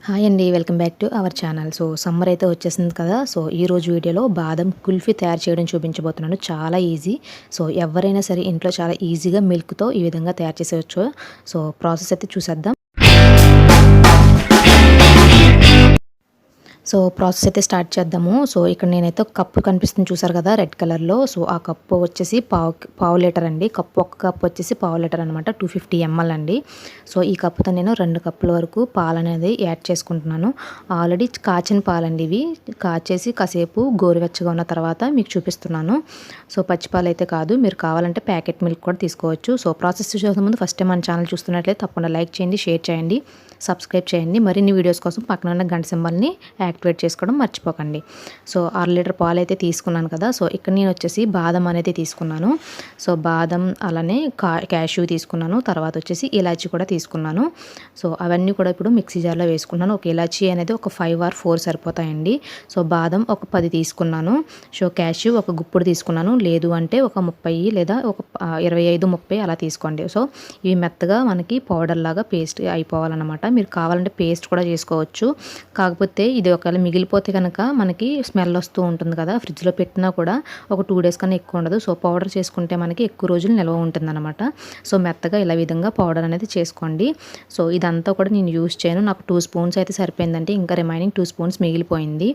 Hi అండి, welcome back to our channel. Summer అయితే వచ్చేసింది కదా. ఈ రోజు వీడియోలో బాదం కుల్ఫీ తయారు చేయడం చూపించబోతున్నాను. చాలా ఈజీ. ఎవరైనా సరే ఇంట్లో చాలా ఈజీగా మిల్క్తో ఈ విధంగా తయారు చేసేయచ్చు. ప్రాసెస్ అయితే చూసేద్దాం. ప్రాసెస్ అయితే స్టార్ట్ చేద్దాము. ఇక్కడ నేనైతే ఒక కప్పు కనిపిస్తుంది, చూసారు కదా, రెడ్ కలర్లో. ఆ కప్పు వచ్చేసి పావు లీటర్ అండి. ఒక కప్పు వచ్చేసి పావు లీటర్ అనమాట, 250 ml అండి. ఈ కప్పుతో నేను 2 కప్పుల వరకు పాలు అనేది యాడ్ చేసుకుంటున్నాను. ఆల్రెడీ కాచిన పాలండి ఇవి. కాచేసి కాసేపు గోరువెచ్చగా ఉన్న తర్వాత మీకు చూపిస్తున్నాను. పచ్చిపాలు అయితే కాదు, మీరు కావాలంటే ప్యాకెట్ మిల్క్ కూడా తీసుకోవచ్చు. ప్రాసెస్ చూసే ముందు ఫస్ట్ టైం మన ఛానల్ చూస్తున్నట్లయితే తప్పకుండా లైక్ చేయండి, షేర్ చేయండి, సబ్స్క్రైబ్ చేయండి. మరిన్ని వీడియోస్ కోసం పక్కన ఉన్న గంట సింబల్ని యాక్టివేట్ చేసుకోవడం మర్చిపోకండి. 6 లీటర్ పాలు అయితే తీసుకున్నాను కదా. ఇక్కడ నేను వచ్చేసి బాదం అనేది తీసుకున్నాను. బాదం అలానే క్యాష్యూ తీసుకున్నాను. తర్వాత వచ్చేసి ఇలాచి కూడా తీసుకున్నాను. అవన్నీ కూడా ఇప్పుడు మిక్సీ జార్లో వేసుకున్నాను. ఒక ఇలాచి అనేది ఒక 5 or 4 సరిపోతాయండి. బాదం ఒక 10 తీసుకున్నాను. క్యాష్యూ ఒక గుప్పుడు తీసుకున్నాను. లేదు అంటే ఒక 30 లేదా ఒక 25-30 అలా తీసుకోండి. ఇవి మెత్తగా మనకి పౌడర్ లాగా పేస్ట్ అయిపోవాలన్నమాట. మీరు కావాలంటే పేస్ట్ కూడా చేసుకోవచ్చు. కాకపోతే ఇది ఒకవేళ మిగిలిపోతే కనుక మనకి స్మెల్ వస్తూ ఉంటుంది కదా, ఫ్రిడ్జ్లో పెట్టినా కూడా ఒక 2 days కన్నా ఎక్కువ ఉండదు. పౌడర్ చేసుకుంటే మనకి ఎక్కువ రోజులు నిల్వ ఉంటుందన్నమాట. మెత్తగా ఇలా విధంగా పౌడర్ అనేది చేసుకోండి. ఇదంతా కూడా నేను యూస్ చేయను. నాకు 2 spoons అయితే సరిపోయిందంటే, ఇంకా రిమైనింగ్ 2 spoons మిగిలిపోయింది.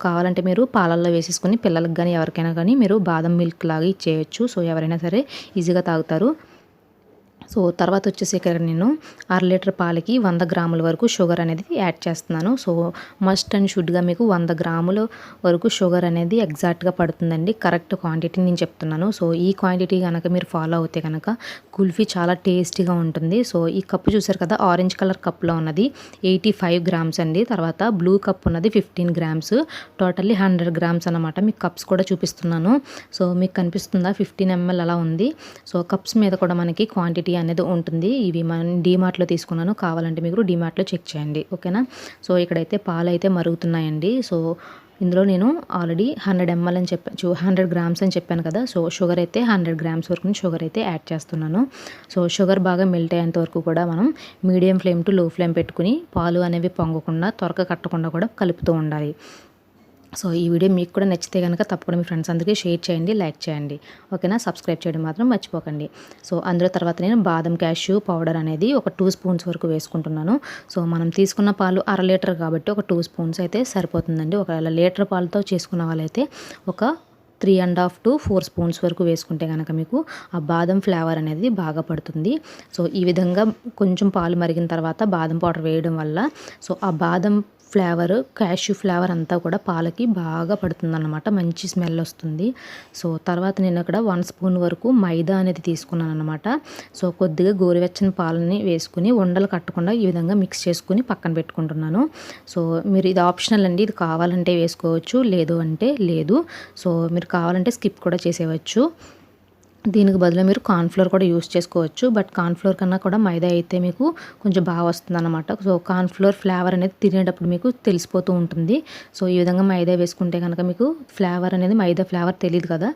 కావాలంటే మీరు పాలల్లో వేసేసుకుని పిల్లలకు కానీ ఎవరికైనా కానీ మీరు బాదం మిల్క్ లాగా ఇచ్చేయచ్చు. ఎవరైనా సరే ఈజీగా తాగుతారు. తర్వాత వచ్చేసి ఇక్కడ నేను 1/2 లీటర్ పాలకి 100 గ్రాముల వరకు షుగర్ అనేది యాడ్ చేస్తున్నాను. మస్ట్ అండ్ షుడ్గా మీకు 100 గ్రాముల వరకు షుగర్ అనేది ఎగ్జాక్ట్గా పడుతుందండి. కరెక్ట్ క్వాంటిటీ నేను చెప్తున్నాను. ఈ క్వాంటిటీ కనుక మీరు ఫాలో అవుతే కనుక కుల్ఫీ చాలా టేస్టీగా ఉంటుంది. ఈ కప్పు చూసారు కదా, ఆరెంజ్ కలర్ కప్లో ఉన్నది 85 grams అండి. తర్వాత బ్లూ కప్ ఉన్నది 15 grams, టోటల్లీ 100 grams అనమాట. మీకు కప్స్ కూడా చూపిస్తున్నాను. మీకు కనిపిస్తుందా, 15 ml అలా ఉంది. కప్స్ మీద కూడా మనకి క్వాంటిటీ అనేది ఉంటుంది. ఇవి మనం డీమార్ట్లో తీసుకున్నాను. కావాలంటే మీరు డీమార్ట్లో చెక్ చేయండి, ఓకేనా. ఇక్కడైతే పాలు అయితే మరుగుతున్నాయండి. ఇందులో నేను ఆల్రెడీ 100 ml అని చెప్పాను, 100 grams అని చెప్పాను కదా. షుగర్ అయితే 100 grams వరకు షుగర్ అయితే యాడ్ చేస్తున్నాను. షుగర్ బాగా మెల్ట్ అయ్యేంత వరకు కూడా మనం మీడియం ఫ్లేమ్ టు లో ఫ్లేమ్ పెట్టుకుని పాలు అనేవి పొంగకుండా త్వరగా కట్టకుండా కూడా కలుపుతూ ఉండాలి. ఈ వీడియో మీకు కూడా నచ్చితే కనుక తప్పకుండా మీ ఫ్రెండ్స్ అందరికీ షేర్ చేయండి, లైక్ చేయండి, ఓకేనా. సబ్స్క్రైబ్ చేయడం మాత్రం మర్చిపోకండి. అందులో తర్వాత నేను బాదం క్యాష్యూ పౌడర్ అనేది ఒక 2 spoons వరకు వేసుకుంటున్నాను. మనం తీసుకున్న పాలు 1/2 లీటర్ కాబట్టి ఒక 2 spoons అయితే సరిపోతుందండి. ఒకవేళ లీటర్ పాలతో చేసుకున్న వాళ్ళైతే ఒక 3.5 to 4 spoons వరకు వేసుకుంటే కనుక మీకు ఆ బాదం ఫ్లేవర్ అనేది బాగా పడుతుంది. ఈ విధంగా కొంచెం పాలు మరిగిన తర్వాత బాదం పౌడర్ వేయడం వల్ల ఆ బాదం ఫ్లేవర్, క్యాష్యూ ఫ్లేవర్ అంతా కూడా పాలకి బాగా పడుతుందన్నమాట. మంచి స్మెల్ వస్తుంది. తర్వాత నేను అక్కడ 1 spoon వరకు మైదా అనేది తీసుకున్నాను అనమాట. కొద్దిగా గోరువెచ్చని పాలని వేసుకుని ఉండలు కట్టకుండా ఈ విధంగా మిక్స్ చేసుకుని పక్కన పెట్టుకుంటున్నాను. మీరు ఇది ఆప్షనల్ అండి, ఇది కావాలంటే వేసుకోవచ్చు, లేదు అంటే లేదు. మీరు కావాలంటే స్కిప్ కూడా చేసేయచ్చు. దీనికి బదులు మీరు కార్న్ఫ్లోర్ కూడా యూస్ చేసుకోవచ్చు. బట్ కార్న్ఫ్లోర్ కన్నా కూడా మైదా అయితే మీకు కొంచెం బాగా వస్తుంది అనమాట. కార్న్ఫ్లోర్ ఫ్లేవర్ అనేది తినేటప్పుడు మీకు తెలిసిపోతూ ఉంటుంది. ఈ విధంగా మైదా వేసుకుంటే కనుక మీకు ఫ్లేవర్ అనేది మైదా ఫ్లేవర్ తెలియదు కదా.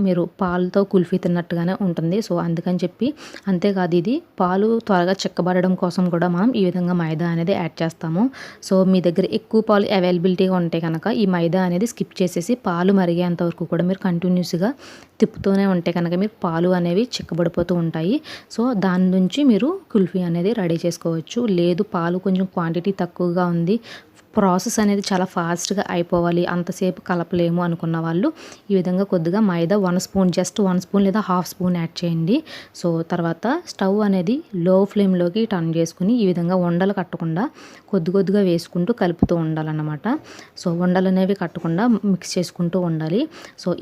మీరు పాలతో కుల్ఫీ తిన్నట్టుగానే ఉంటుంది. అందుకని చెప్పి, అంతేకాదు ఇది పాలు త్వరగా చిక్కబడడం కోసం కూడా మనం ఈ విధంగా మైదా అనేది యాడ్ చేస్తాము. మీ దగ్గర ఎక్కువ పాలు అవైలబిలిటీగా ఉంటే కనుక ఈ మైదా అనేది స్కిప్ చేసేసి పాలు మరిగేంత వరకు కూడా మీరు కంటిన్యూస్గా తిప్పుతూనే ఉంటే కనుక మీకు పాలు అనేవి చిక్కబడిపోతూ ఉంటాయి. దాని నుంచి మీరు కుల్ఫీ అనేది రెడీ చేసుకోవచ్చు. లేదు పాలు కొంచెం క్వాంటిటీ తక్కువగా ఉంది, ప్రాసెస్ అనేది చాలా ఫాస్ట్గా అయిపోవాలి, అంతసేపు కలపలేము అనుకున్న వాళ్ళు ఈ విధంగా కొద్దిగా మైదా 1 spoon, జస్ట్ 1 spoon లేదా 1/2 spoon యాడ్ చేయండి. తర్వాత స్టవ్ అనేది లో ఫ్లేమ్లోకి టర్న్ చేసుకుని ఈ విధంగా ఉండలు కట్టకుండా కొద్దిగా వేసుకుంటూ కలుపుతూ ఉండాలన్నమాట. ఉండలు అనేవి కట్టకుండా మిక్స్ చేసుకుంటూ ఉండాలి.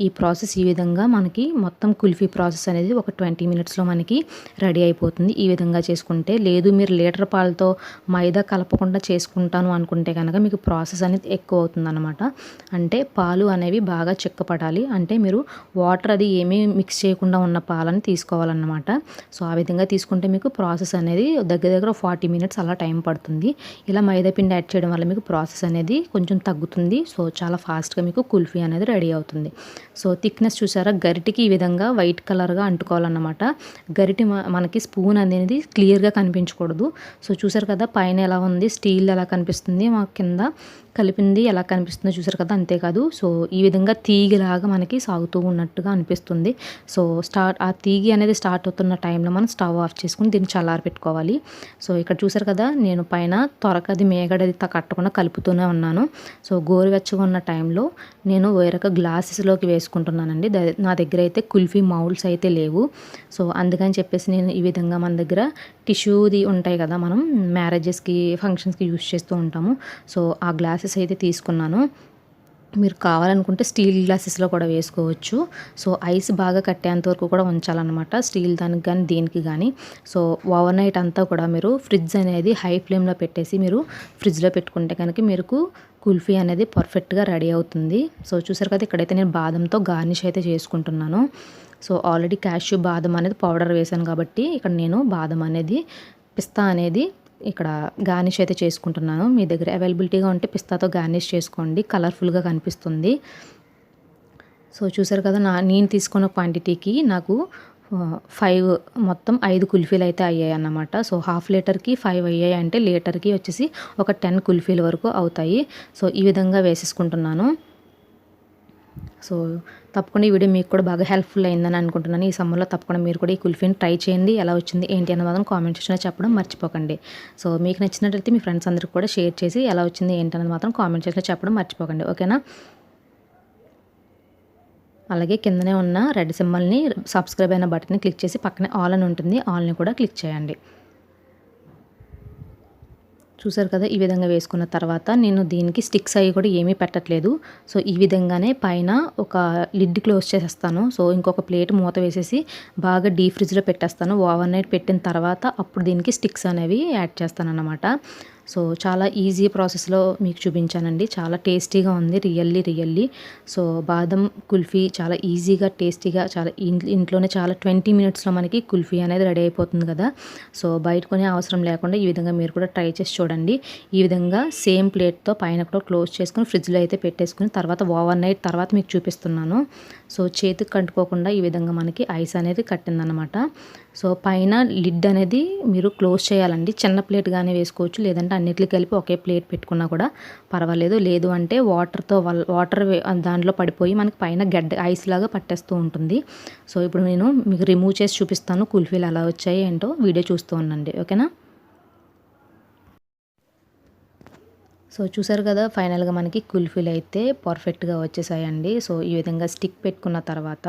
ఈ ప్రాసెస్ ఈ విధంగా మనకి మొత్తం కుల్ఫీ ప్రాసెస్ అనేది ఒక 20 minutesలో మనకి రెడీ అయిపోతుంది. ఈ విధంగా చేసుకుంటే, లేదు మీరు లీటర్ పాలతో మైదా కలపకుండా చేసుకుంటాను అనుకుంటే కనుక మీకు ప్రాసెస్ అనేది ఎక్కువ అవుతుందన్నమాట. అంటే పాలు అనేవి బాగా చిక్కపడాలి. అంటే మీరు వాటర్ అది ఏమీ మిక్స్ చేయకుండా ఉన్న పాలని తీసుకోవాలన్నమాట. సో ఆ విధంగా తీసుకుంటే మీకు ప్రాసెస్ అనేది దగ్గర 40 మినిట్స్ అలా టైం పడుతుంది. ఇలా మైదా పిండి యాడ్ చేయడం వల్ల మీకు ప్రాసెస్ అనేది కొంచెం తగ్గుతుంది. సో చాలా ఫాస్ట్గా మీకు కుల్ఫీ అనేది రెడీ అవుతుంది. సో థిక్నెస్ చూసారా, గరిటికి ఈ విధంగా వైట్ కలర్గా అంటుకోవాలన్నమాట. గరిటి మనకి స్పూన్ అనేది క్లియర్గా కనిపించకూడదు. సో చూసారు కదా పైన ఎలా ఉంది, స్టీల్ ఎలా కనిపిస్తుంది, మా కింద కలిపింది ఎలా కనిపిస్తుందో చూసారు కదా. అంతేకాదు సో ఈ విధంగా తీగిలాగా మనకి సాగుతూ ఉన్నట్టుగా అనిపిస్తుంది. సో ఆ తీగి అనేది స్టార్ట్ అవుతున్న టైంలో మనం స్టవ్ ఆఫ్ చేసుకుని దీన్ని చల్లారి పెట్టుకోవాలి. సో ఇక్కడ చూసారు కదా, నేను పైన త్వరకది మేగడది కట్టకుండా కలుపుతూనే ఉన్నాను. సో గోరువెచ్చగా ఉన్న టైంలో నేను వేరొక గ్లాసెస్లోకి వేసుకుంటున్నానండి. నా దగ్గర అయితే కుల్ఫీ మౌల్డ్స్ అయితే లేవు. సో అందుకని చెప్పేసి నేను ఈ విధంగా మన దగ్గర టిష్యూది ఉంటాయి కదా, మనం మ్యారేజెస్కి ఫంక్షన్స్కి యూస్ చేస్తూ ఉంటాము. సో ఆ గ్లాసెస్ అయితే తీసుకున్నాను. మీరు కావాలనుకుంటే స్టీల్ గ్లాసెస్లో కూడా వేసుకోవచ్చు. సో ఐస్ బాగా కట్టేంత వరకు కూడా ఉంచాలన్నమాట, స్టీల్ దానికి కానీ దీనికి కానీ. సో ఓవర్ నైట్ అంతా కూడా మీరు ఫ్రిడ్జ్ అనేది హై ఫ్లేమ్లో పెట్టేసి మీరు ఫ్రిడ్జ్లో పెట్టుకుంటే కనుక మీకు కుల్ఫీ అనేది పర్ఫెక్ట్గా రెడీ అవుతుంది. సో చూసారు కదా, ఇక్కడైతే నేను బాదంతో గార్నిష్ అయితే చేసుకుంటున్నాను. సో ఆల్రెడీ క్యాష్యూ బాదం అనేది పౌడర్ వేసాను కాబట్టి ఇక్కడ నేను బాదం అనేది పిస్తా అనేది ఇక్కడ గార్నిష్ అయితే చేసుకుంటున్నాను. మీ దగ్గర అవైలబిలిటీగా ఉంటే పిస్తాతో గార్నిష్ చేసుకోండి, కలర్ఫుల్గా కనిపిస్తుంది. సో చూసారు కదా, నేను తీసుకున్న క్వాంటిటీకి నాకు 5 కుల్ఫీలు అయితే అయ్యాయి అన్నమాట. సో హాఫ్ లీటర్కి 5 అయ్యాయి అంటే లీటర్కి వచ్చేసి ఒక 10 కుల్ఫీల వరకు అవుతాయి. సో ఈ విధంగా వేసేసుకుంటున్నాను. సో తప్పకుండా ఈ వీడియో మీకు కూడా బాగా హెల్ప్ఫుల్ అయిందని అనుకుంటున్నాను. ఈ సమ్మర్లో తప్పకుండా మీరు కూడా ఈ కుల్ఫీని ట్రై చేయండి. ఎలా వచ్చింది ఏంటి అన్న మాత్రం కామెంట్ సెక్షన్లో చెప్పడం మర్చిపోకండి. సో మీకు నచ్చినట్లయితే మీ ఫ్రెండ్స్ అందరికి కూడా షేర్ చేసి ఎలా వచ్చింది ఏంటి అన్నది మాత్రం కామెంట్ సెక్షన్లో చెప్పడం మర్చిపోకండి. ఓకేనా? అలాగే కిందనే ఉన్న రెడ్ సింబల్ని సబ్స్క్రైబ్ అయిన బటన్ని క్లిక్ చేసి పక్కనే ఆల్ అని ఉంటుంది, ఆల్ని కూడా క్లిక్ చేయండి. చూసారు కదా, ఈ విధంగా వేసుకున్న తర్వాత నేను దీనికి స్టిక్స్ అవి కూడా ఏమీ పెట్టట్లేదు. సో ఈ విధంగానే పైన ఒక లిడ్ క్లోజ్ చేసేస్తాను. సో ఇంకొక ప్లేట్ మూత వేసేసి బాగా డీప్ ఫ్రిడ్జ్లో పెట్టేస్తాను. ఓవర్ నైట్ పెట్టిన తర్వాత అప్పుడు దీనికి స్టిక్స్ అనేవి యాడ్ చేస్తాను అన్నమాట. సో చాలా ఈజీ ప్రాసెస్లో మీకు చూపించానండి. చాలా టేస్టీగా ఉంది, రియల్లీ. సో బాదం కుల్ఫీ చాలా ఈజీగా టేస్టీగా చాలా ఇంట్లోనే చాలా 20 మినిట్స్లో మనకి కుల్ఫీ అనేది రెడీ అయిపోతుంది కదా. సో బయట కొనే అవసరం లేకుండా ఈ విధంగా మీరు కూడా ట్రై చేసి చూడండి. ఈ విధంగా సేమ్ ప్లేట్తో పైన కూడా క్లోజ్ చేసుకుని ఫ్రిడ్జ్లో అయితే పెట్టేసుకుని తర్వాత ఓవర్ నైట్ తర్వాత మీకు చూపిస్తున్నాను. సో చేతికి కంటుకోకుండా ఈ విధంగా మనకి ఐస్ అనేది కట్టిందనమాట. సో పైన లిడ్ అనేది మీరు క్లోజ్ చేయాలండి. చిన్న ప్లేట్గానే వేసుకోవచ్చు, లేదంటే అన్నిటికీ కలిపి ఒకే ప్లేట్ పెట్టుకున్నా కూడా పర్వాలేదు. లేదు అంటే వాటర్ దాంట్లో పడిపోయి మనకి పైన ఐస్ లాగా పట్టేస్తూ ఉంటుంది. సో ఇప్పుడు నేను మీకు రిమూవ్ చేసి చూపిస్తాను కుల్ఫీలు ఎలా వచ్చాయి ఏంటో, వీడియో చూస్తూ ఉండండి. ఓకేనా? సో చూసారు కదా, ఫైనల్గా మనకి కుల్ఫీలు అయితే పర్ఫెక్ట్గా వచ్చేసాయండి. సో ఈ విధంగా స్టిక్ పెట్టుకున్న తర్వాత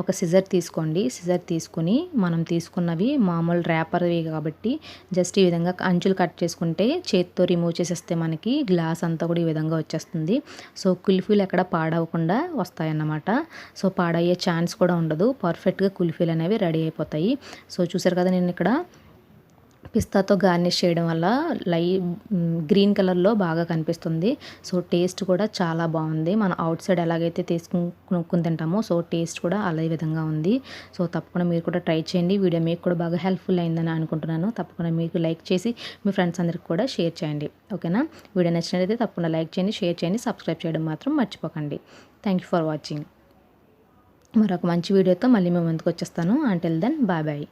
ఒక సిజర్ తీసుకోండి. సిజర్ తీసుకుని మనం తీసుకున్నవి మామూలు ర్యాపర్వి కాబట్టి జస్ట్ ఈ విధంగా అంచులు కట్ చేసుకుంటే చేతితో రిమూవ్ చేసేస్తే మనకి గ్లాస్ అంతా కూడా ఈ విధంగా వచ్చేస్తుంది. సో కుల్ఫీలు ఎక్కడ పాడవకుండా వస్తాయన్నమాట. సో పాడయ్యే ఛాన్స్ కూడా ఉండదు. పర్ఫెక్ట్గా కుల్ఫీలు అనేవి రెడీ అయిపోతాయి. సో చూసారు కదా, నేను ఇక్కడ పిస్తాతో గార్నిష్ చేయడం వల్ల గ్రీన్ కలర్లో బాగా కనిపిస్తుంది. సో టేస్ట్ కూడా చాలా బాగుంది. మనం అవుట్ సైడ్ ఎలాగైతే కొనుక్కుని తింటామో సో టేస్ట్ కూడా అదే విధంగా ఉంది. సో తప్పకుండా మీరు కూడా ట్రై చేయండి. వీడియో మీకు కూడా బాగా హెల్ప్ఫుల్ అయిందని అనుకుంటున్నాను. తప్పకుండా మీకు లైక్ చేసి మీ ఫ్రెండ్స్ అందరికి కూడా షేర్ చేయండి. ఓకేనా? వీడియో నచ్చినట్లయితే తప్పకుండా లైక్ చేయండి, షేర్ చేయండి, సబ్స్క్రైబ్ చేయడం మాత్రం మర్చిపోకండి. Thank you for watching. మరొక మంచి వీడియోతో మళ్ళీ మేము ముందుకు వచ్చేస్తాను. Until then bye.